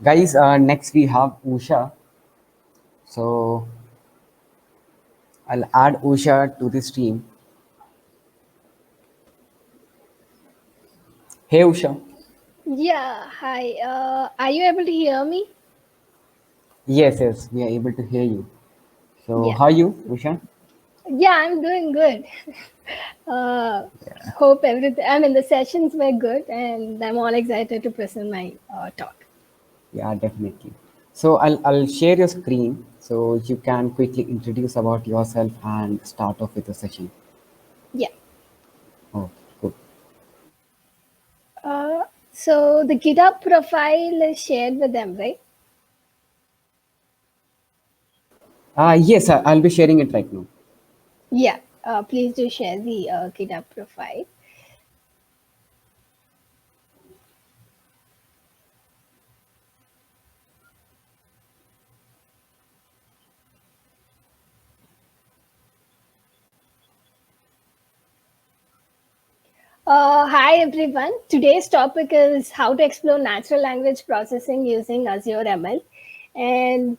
Guys, next we have Usha. So I'll add Usha to the stream. Hey Usha. Yeah, hi. Are you able to hear me? Yes, yes, we are able to hear you. So Yeah. how are you, Usha? Yeah, I'm doing good. uh, Hope everything. I mean, the sessions were good, and I'm all excited to present my talk. Yeah, definitely. So I'll share your screen so you can quickly introduce about yourself and start off with the session. Yeah. Oh, good. So the GitHub profile is shared with them, right? Yes, I'll be sharing it right now. Yeah. Please do share the GitHub profile. Hi everyone. Today's topic is how to explore natural language processing using Azure ML. And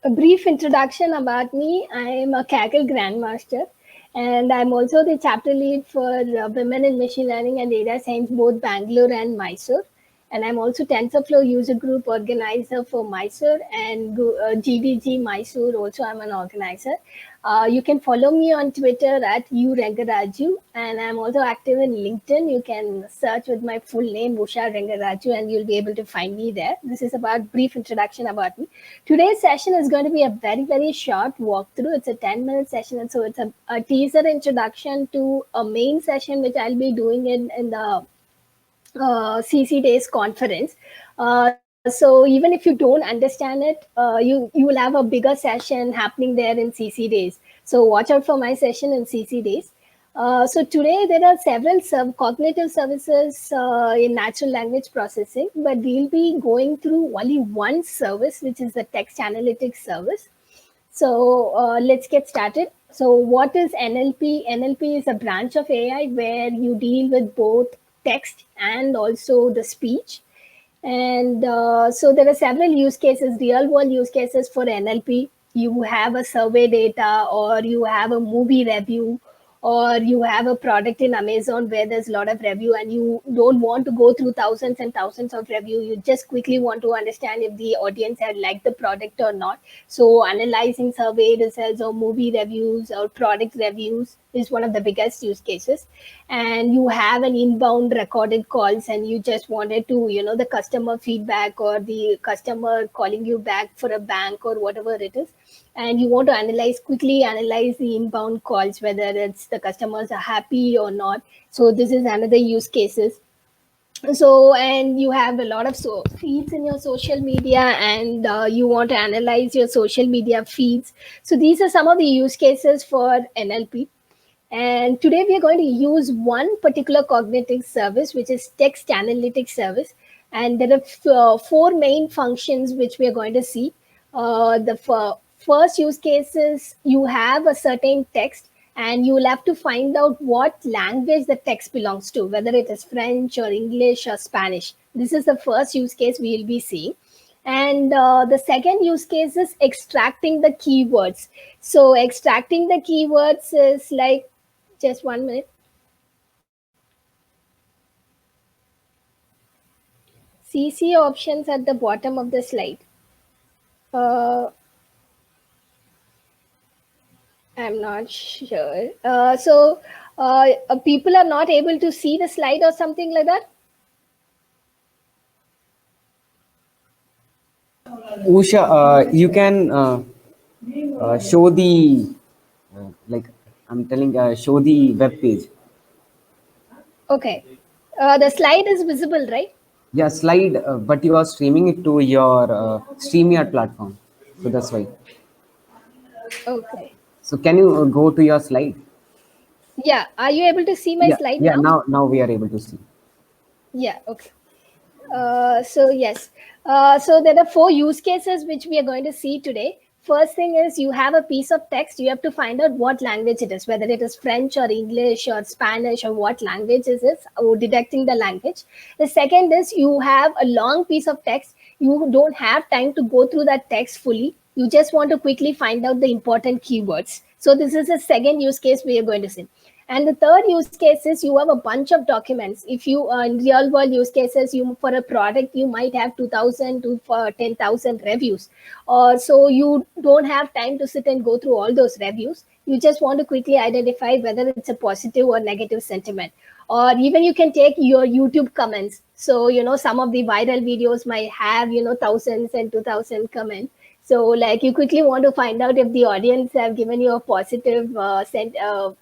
a brief introduction about me. I'm a Kaggle Grandmaster, and I'm also the chapter lead for Women in Machine Learning and Data Science, both Bangalore and Mysore. And I'm also TensorFlow user group organizer for Mysore and GDG Mysore. Also, I'm an organizer. You can follow me on Twitter at urengaraju, and I'm also active in LinkedIn. You can search with my full name, Usha Rengaraju, and you'll be able to find me there. This is about brief introduction about me. Today's session is going to be a very, very short walkthrough. It's a 10-minute session, and so it's a teaser introduction to a main session which I'll be doing in the CC Days conference. So even if you don't understand it, you will have a bigger session happening there in CC Days. So watch out for my session in CC Days. So today there are several cognitive services in natural language processing, but we'll be going through only one service, which is the text analytics service. So let's get started. So what is NLP? NLP is a branch of AI where you deal with both text and also the speech. And so there are several use cases, real world use cases for NLP. You have a survey data, or you have a movie review, or you have a product in Amazon where there's a lot of review and you don't want to go through thousands and thousands of review. You just quickly want to understand if the audience had liked the product or not. So analyzing survey results or movie reviews or product reviews is one of the biggest use cases. And you have an inbound recorded calls and you just wanted to, the customer feedback or the customer calling you back for a bank or whatever it is, and you want to quickly analyze the inbound calls, whether it's the customers are happy or not. So this is another use cases. So and you have a lot of feeds in your social media, and you want to analyze your social media feeds. So these are some of the use cases for NLP. And today we are going to use one particular cognitive service, which is text analytics service. And there are four main functions which we are going to see. The first use case is you have a certain text and you will have to find out what language the text belongs to, whether it is French or English or Spanish. This is the first use case we will be seeing. And the second use case is extracting the keywords. So extracting the keywords is like, just 1 minute. CC options at the bottom of the slide. Uh, I'm not sure. People are not able to see the slide or something like that. Usha, you can show the like I'm telling show the web page. Okay. The slide is visible, right? Yeah, slide, but you are streaming it to your StreamYard platform, so that's why. Okay. So can you go to your slide? Yeah. Are you able to see my Yeah, slide yeah. now? Now we are able to see. Yeah. Okay. So yes, so there are four use cases which we are going to see today. first thing is you have a piece of text, you have to find out what language it is, whether it is French or English or Spanish or what language is it, or detecting the language. The second is you have a long piece of text, you don't have time to go through that text fully, you just want to quickly find out the important keywords. So this is the second use case we are going to see. And the third use case is you have a bunch of documents. If you in real world use cases, you for a product you might have 2,000 to 10,000 reviews, or so you don't have time to sit and go through all those reviews. You just want to quickly identify whether it's a positive or negative sentiment. Or even you can take your YouTube comments. So some of the viral videos might have thousands and 2,000 comments. So like you quickly want to find out if the audience have given you a positive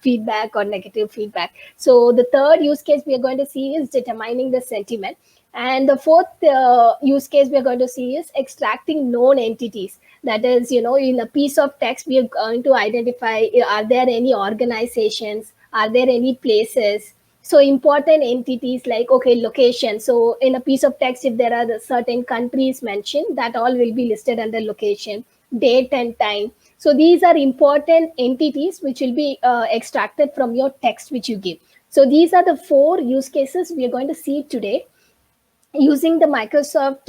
feedback or negative feedback. So the third use case we are going to see is determining the sentiment. And the fourth use case we are going to see is extracting known entities. That is, in a piece of text, we are going to identify, are there any organizations? Are there any places? So important entities like, okay, location. So in a piece of text, if there are certain countries mentioned, that all will be listed under location, date and time. So these are important entities which will be extracted from your text which you give. So these are the four use cases we are going to see today using the Microsoft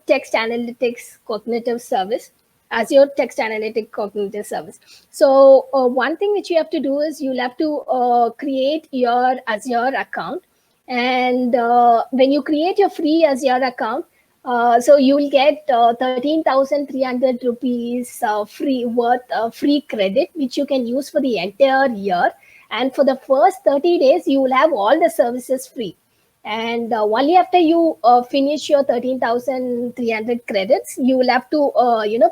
Text Analytics Cognitive Service, Azure Text Analytic Cognitive Service. So one thing which you have to do is you'll have to create your Azure account. And when you create your free Azure account, so you will get 13,300 rupees free worth free credit, which you can use for the entire year. And for the first 30 days, you will have all the services free. And only after you finish your 13,300 credits, you will have to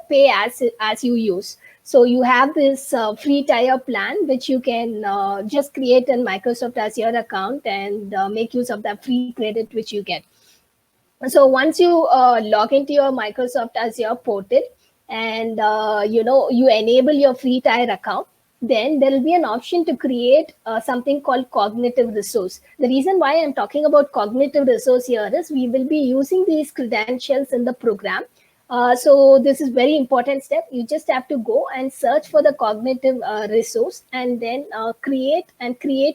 pay as you use. So you have this free tier plan which you can just create in Microsoft Azure account and make use of that free credit which you get. So once you log into your Microsoft Azure portal and you enable your free tier account, then there will be an option to create something called cognitive resource. The reason why I'm talking about cognitive resource here is we will be using these credentials in the program. So this is very important step. You just have to go and search for the cognitive resource and then create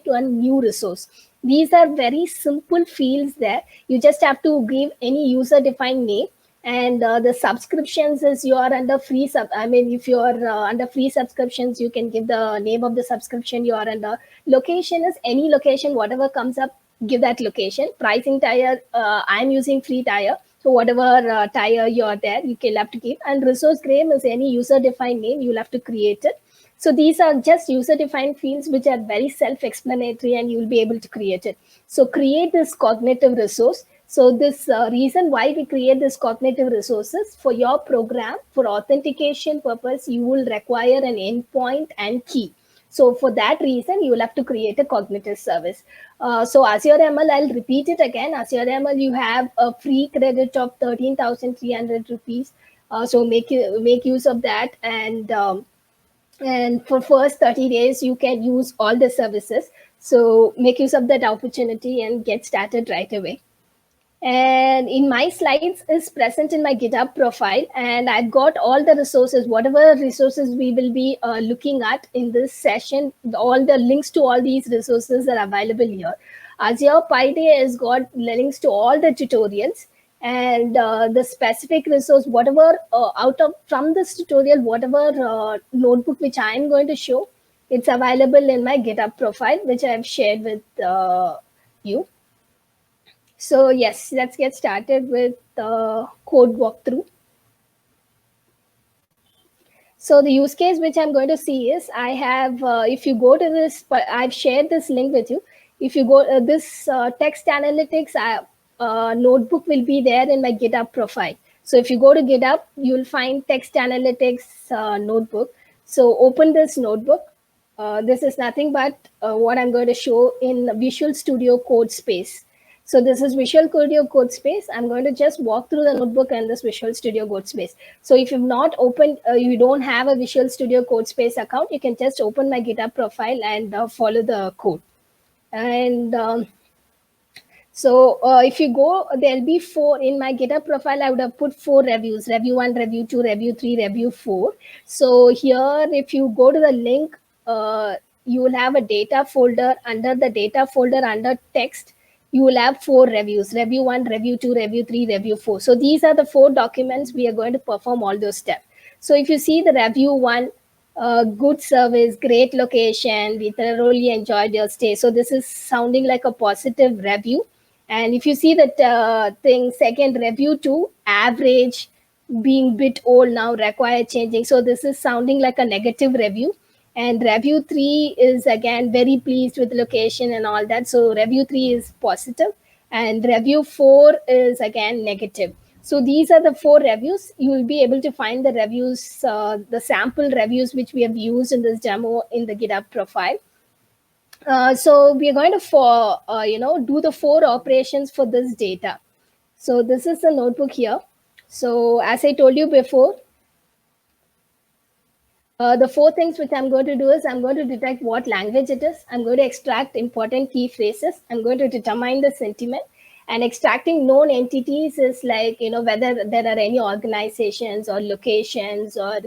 one new resource. These are very simple fields there. You just have to give any user defined name. And the subscriptions is you are under free if you are under free subscriptions, you can give the name of the subscription you are under. Location is any location, whatever comes up, give that location. Pricing tier, I'm using free tier. So whatever tier you're there, you can have to give. And resource name is any user defined name, you'll have to create it. So these are just user defined fields which are very self-explanatory and you'll be able to create it. So create this cognitive resource. So this reason why we create this cognitive resources for your program, for authentication purpose, you will require an endpoint and key. So for that reason, you will have to create a cognitive service. So Azure ML, I'll repeat it again. Azure ML, you have a free credit of 13,300 rupees. So make use of that. And for first 30 days, you can use all the services. So make use of that opportunity and get started right away. And in my slides is present in my GitHub profile, and I've got all the resources, whatever resources we will be looking at in this session. All the links to all these resources are available here. Azure PyDay has got links to all the tutorials, and the specific resource, whatever from this tutorial, whatever notebook which I am going to show, it's available in my GitHub profile, which I have shared with you. So yes, let's get started with the code walkthrough. So the use case which I'm going to see is I have, if you go to this, I've shared this link with you. If you go this text analytics notebook will be there in my GitHub profile. So if you go to GitHub, you'll find text analytics notebook. So open this notebook. This is nothing but what I'm going to show in Visual Studio Code Space. So this is Visual Studio Code Space. I'm going to just walk through the notebook and this Visual Studio Code Space. So if you've not opened, you don't have a Visual Studio Code Space account, you can just open my GitHub profile and follow the code. And So if you go, there'll be four in my GitHub profile. I would have put four reviews: review 1, review 2, review 3, review 4. So here, if you go to the link, you will have a data folder. Under the data folder, under text, you will have four reviews: review 1, review 2, review 3, review 4. So these are the four documents we are going to perform all those steps. So if you see the review 1, good service, great location, we thoroughly enjoyed your stay. So this is sounding like a positive review. And if you see that thing, second, review 2, average, being bit old now, require changing. So this is sounding like a negative review. And review 3 is again very pleased with location and all that. So review 3 is positive, and review 4 is again negative. So these are the four reviews. You will be able to find the reviews, the sample reviews which we have used in this demo in the GitHub profile. So we are going to do the four operations for this data. So this is the notebook here. So as I told you before, the four things which I'm going to do is I'm going to detect what language it is. I'm going to extract important key phrases. I'm going to determine the sentiment. And extracting known entities is like, whether there are any organizations or locations or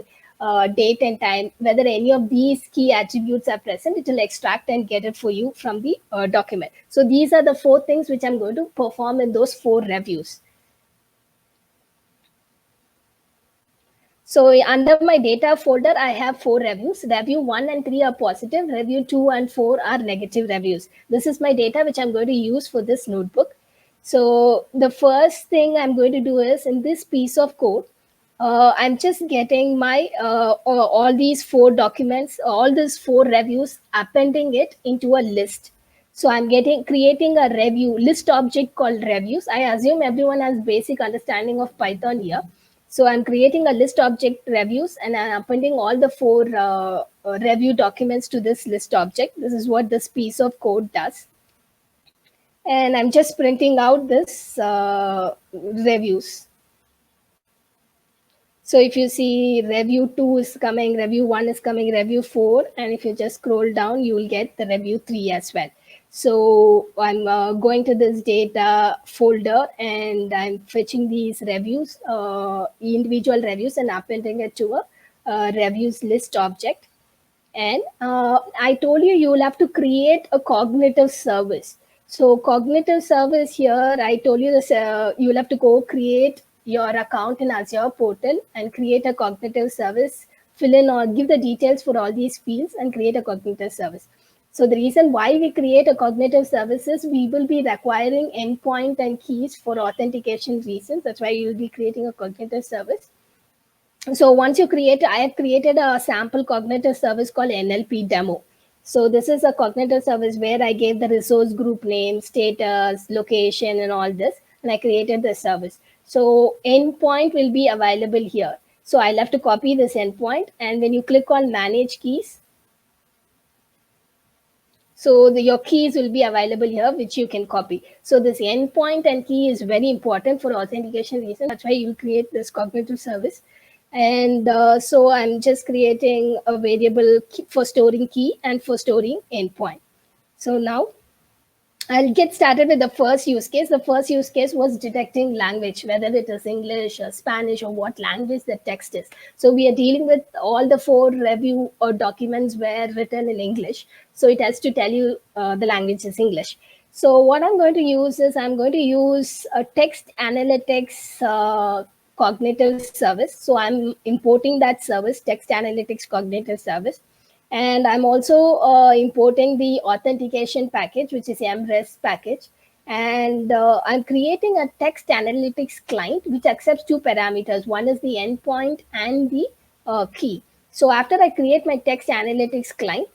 date and time, whether any of these key attributes are present, it will extract and get it for you from the document. So these are the four things which I'm going to perform in those four reviews. So under my data folder, I have four reviews. Review 1 and 3 are positive. Review 2 and 4 are negative reviews. This is my data which I'm going to use for this notebook. So the first thing I'm going to do is, in this piece of code, I'm just getting my all these four documents, all these four reviews, appending it into a list. So I'm creating a review list object called reviews. I assume everyone has basic understanding of Python here. So I'm creating a list object reviews, and I'm appending all the four review documents to this list object. This is what this piece of code does. And I'm just printing out this reviews. So if you see, review 2 is coming, review 1 is coming, review 4, and if you just scroll down, you will get the review 3 as well. So I'm going to this data folder, and I'm fetching these reviews, individual reviews, and appending it to a reviews list object. And I told you will have to create a cognitive service. So cognitive service here, I told you this, you'll have to go create your account in Azure portal and create a cognitive service, fill in or give the details for all these fields and create a cognitive service. So the reason why we create a cognitive service is we will be requiring endpoint and keys for authentication reasons. That's why you'll be creating a cognitive service. So once you create, I have created a sample cognitive service called NLP demo. So this is a cognitive service where I gave the resource group name, status, location, and all this, and I created the service. So endpoint will be available here. So I'll have to copy this endpoint, and when you click on manage keys, so your keys will be available here, which you can copy. So this endpoint and key is very important for authentication reasons. That's why you create this cognitive service. And so I'm just creating a variable for storing key and for storing endpoint. So now I'll get started with the first use case. The first use case was detecting language, whether it is English or Spanish or what language the text is. So we are dealing with all the four review or documents were written in English. So it has to tell you the language is English. So what I'm going to use is I'm going to use a text analytics cognitive service. So I'm importing that service, text analytics cognitive service. And I'm also importing the authentication package, which is MREST package. And I'm creating a text analytics client, which accepts two parameters. One is the endpoint and the key. So after I create my text analytics client,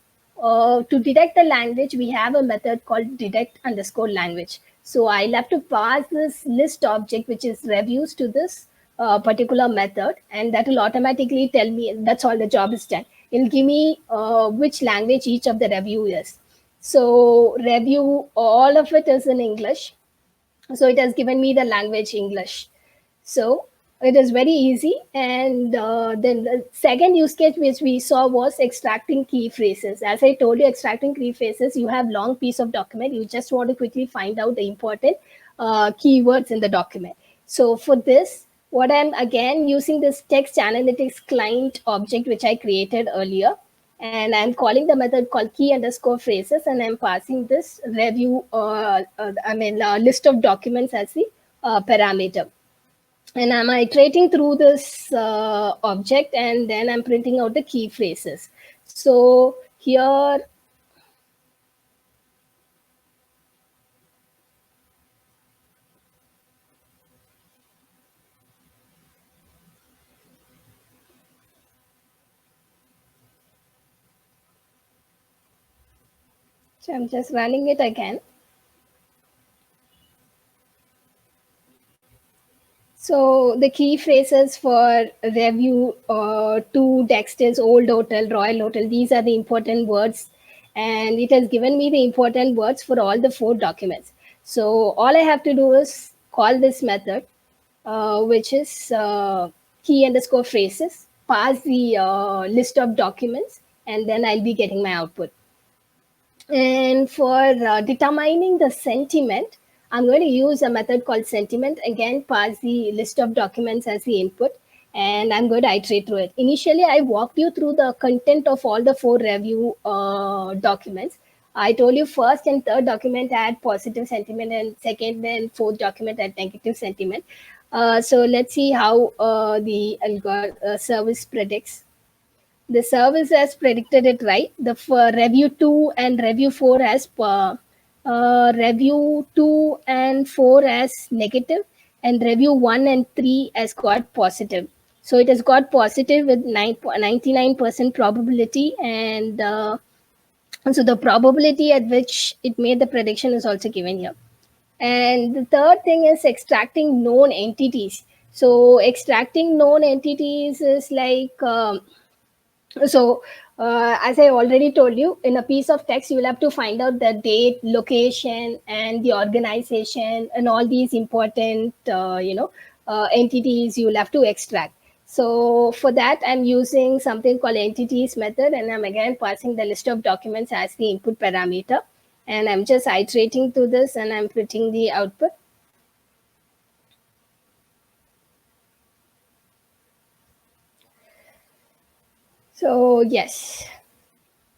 to detect the language, we have a method called detect underscore language. So I'll have to pass this list object, which is reviews, to this particular method, and that will automatically tell me that's all, the job is done. It'll give me which language each of the review is. So review, all of it is in English. So it has given me the language English. So It is very easy. And then the second use case which we saw was extracting key phrases. As I told you, extracting key phrases, you have long piece of document, you just want to quickly find out the important keywords in the document. So for this, what I'm again using this text analytics client object which I created earlier, and I'm calling the method called key underscore phrases, and I'm passing this review list of documents as the parameter. And I'm iterating through this object, and then I'm printing out the key phrases. So here, so I'm just running it again. So the key phrases for review to Dexter's Old Hotel, Royal Hotel, these are the important words. And it has given me the important words for all the 4 documents. So all I have to do is call this method, which is key underscore phrases, pass the list of documents, and then I'll be getting my output. And for determining the sentiment, I'm going to use a method called sentiment. Again, pass the list of documents as the input, and I'm going to iterate through it. Initially, I walked you through the content of all the 4 review documents. I told you first and third document had positive sentiment, and second and fourth document had negative sentiment. So let's see how the service predicts. The service has predicted it right. The review 2 and review 4 has review 2 and 4 as negative, and review 1 and 3 has got positive. So it has got positive with 99% probability, and so the probability at which it made the prediction is also given here. And the third thing is extracting known entities. So extracting known entities is like so as I already told you, in a piece of text you will have to find out the date, location, and the organization, and all these important entities you will have to extract. So for that, I'm using something called entities method, and I'm again passing the list of documents as the input parameter, and I'm just iterating through this, and I'm printing the output. So yes.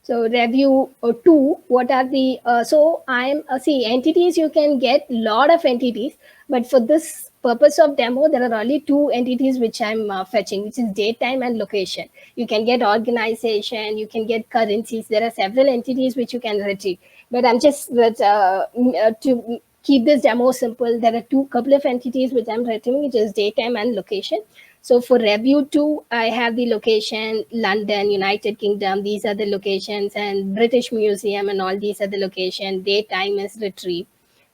So review 2, what are the, so I'm, see, entities, you can get lot of entities, but for this purpose of demo, there are only 2 entities which I'm fetching, which is date, time, and location. You can get organization, you can get currencies. There are several entities which you can retrieve, but I'm just, to keep this demo simple, there are couple of entities which I'm retrieving, which is date, time, and location. So for review 2, I have the location London, United Kingdom. These are the locations, and British Museum, and all these are the location. Date, time is retrieved.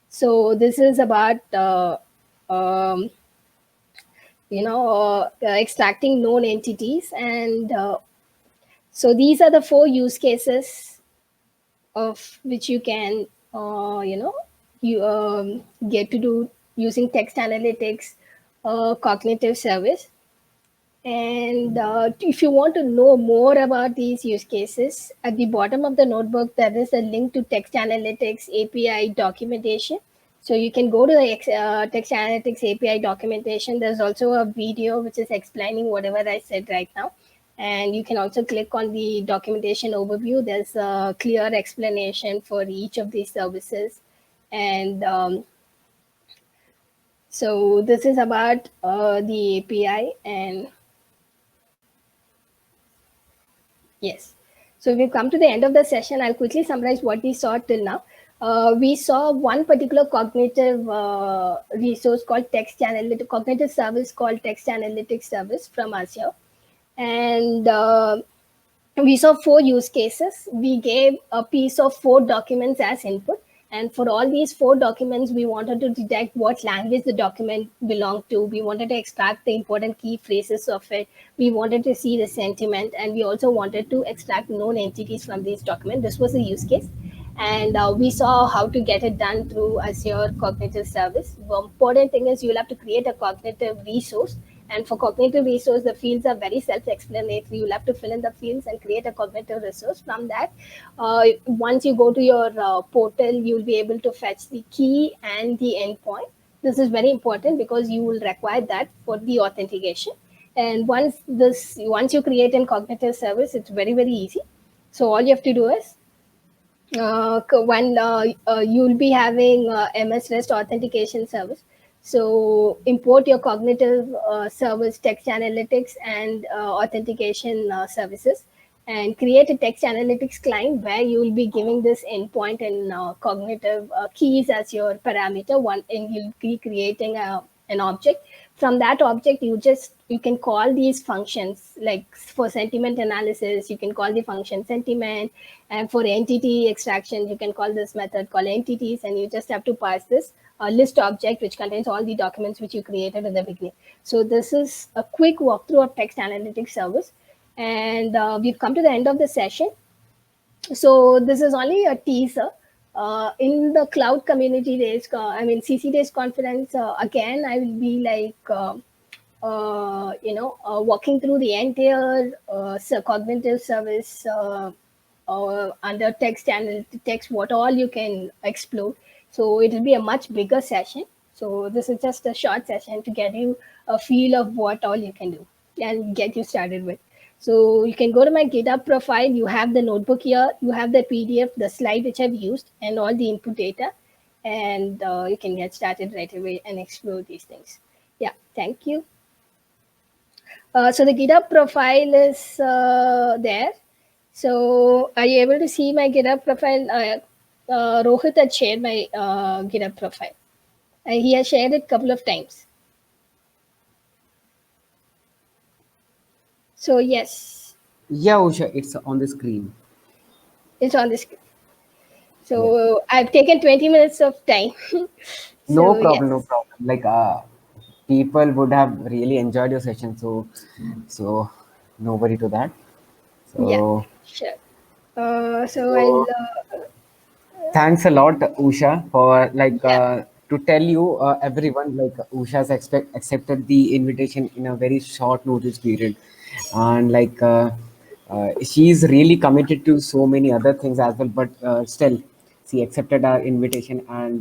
So this is about um, extracting known entities, and so these are the 4 use cases of which you can you get to do using text analytics, cognitive service. And if you want to know more about these use cases, at the bottom of the notebook, there is a link to Text Analytics API documentation. So you can go to the Text Analytics API documentation. There's also a video which is explaining whatever I said right now. And you can also click on the documentation overview. There's a clear explanation for each of these services. And so this is about the API. And yes. So we've come to the end of the session. I'll quickly summarize what we saw till now. We saw one particular cognitive resource called Text Analytics, cognitive service called Text Analytics Service from Azure. And we saw 4 use cases. We gave a piece of 4 documents as input. And for all these 4 documents, we wanted to detect what language the document belonged to. We wanted to extract the important key phrases of it. We wanted to see the sentiment. And we also wanted to extract known entities from this document. This was a use case. And we saw how to get it done through Azure Cognitive Service. The important thing is you'll have to create a cognitive resource, And for cognitive resource, the fields are very self-explanatory. You'll have to fill in the fields and create a cognitive resource. From that, once you go to your portal, you'll be able to fetch the key and the endpoint. This is very important because you will require that for the authentication. And once you create a cognitive service, it's very easy. So all you have to do is when you'll be having MS REST authentication service. So import your cognitive service, text analytics, and authentication services, and create a text analytics client where you will be giving this endpoint and cognitive keys as your parameter. And you'll be creating an object. From that object, you can call these functions. Like for sentiment analysis, you can call the function sentiment, and for entity extraction, you can call this method called entities, and you just have to pass this list object which contains all the documents which you created in the beginning. So this is a quick walkthrough of text analytics service, and we've come to the end of the session. So this is only a teaser. In the cloud community days, CC days conference, again, I will be like, walking through the entire cognitive service under text analytics, what all you can explore. So it will be a much bigger session. So this is just a short session to get you a feel of what all you can do and get you started with. So you can go to my GitHub profile. You have the notebook here. You have the PDF, the slide which I've used, and all the input data. And you can get started right away and explore these things. Yeah, thank you. So the GitHub profile is there. So are you able to see my GitHub profile? Rohit had shared my GitHub profile. He has shared it a couple of times. So yes. Yeah, Usha, it's on the screen. It's on the screen. So I've taken 20 minutes of time. No problem, no problem. Like people would have really enjoyed your session, so no worry to that. So yeah, sure. So thanks a lot, Usha, for to tell you everyone, like Usha's accepted the invitation in a very short notice period, and she's really committed to so many other things as well, but still she accepted our invitation and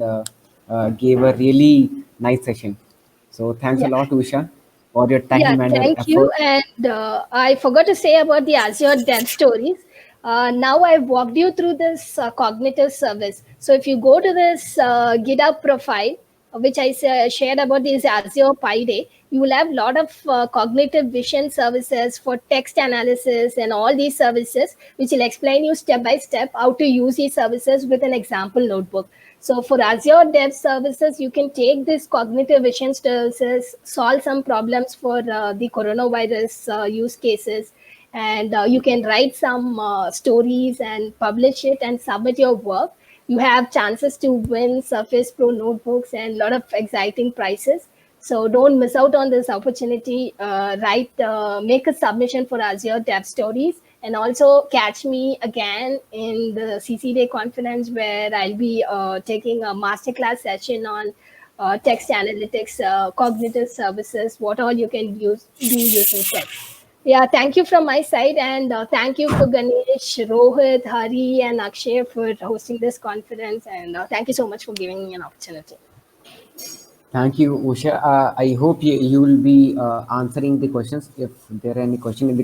gave a really nice session. So thanks a lot, Usha, for your yeah, time and your thank you. effort. And I forgot to say about the Azure Dev Stories. Now I've walked you through this cognitive service. So if you go to this GitHub profile, which I shared about this Azure Pi Day, you will have a lot of cognitive vision services for text analysis and all these services, which will explain you step by step how to use these services with an example notebook. So for Azure Dev Services, you can take this cognitive vision services, solve some problems for the coronavirus use cases, and you can write some stories and publish it and submit your work. You have chances to win Surface Pro notebooks and a lot of exciting prizes. So don't miss out on this opportunity. Make a submission for Azure Dev Stories, and also catch me again in the CC Day conference where I'll be taking a masterclass session on text analytics, cognitive services, what all you can do using text. Yeah, thank you from my side, and thank you for Ganesh, Rohit, Hari, and Akshay for hosting this conference, and thank you so much for giving me an opportunity. Thank you, Usha. I hope you will be answering the questions if there are any question in the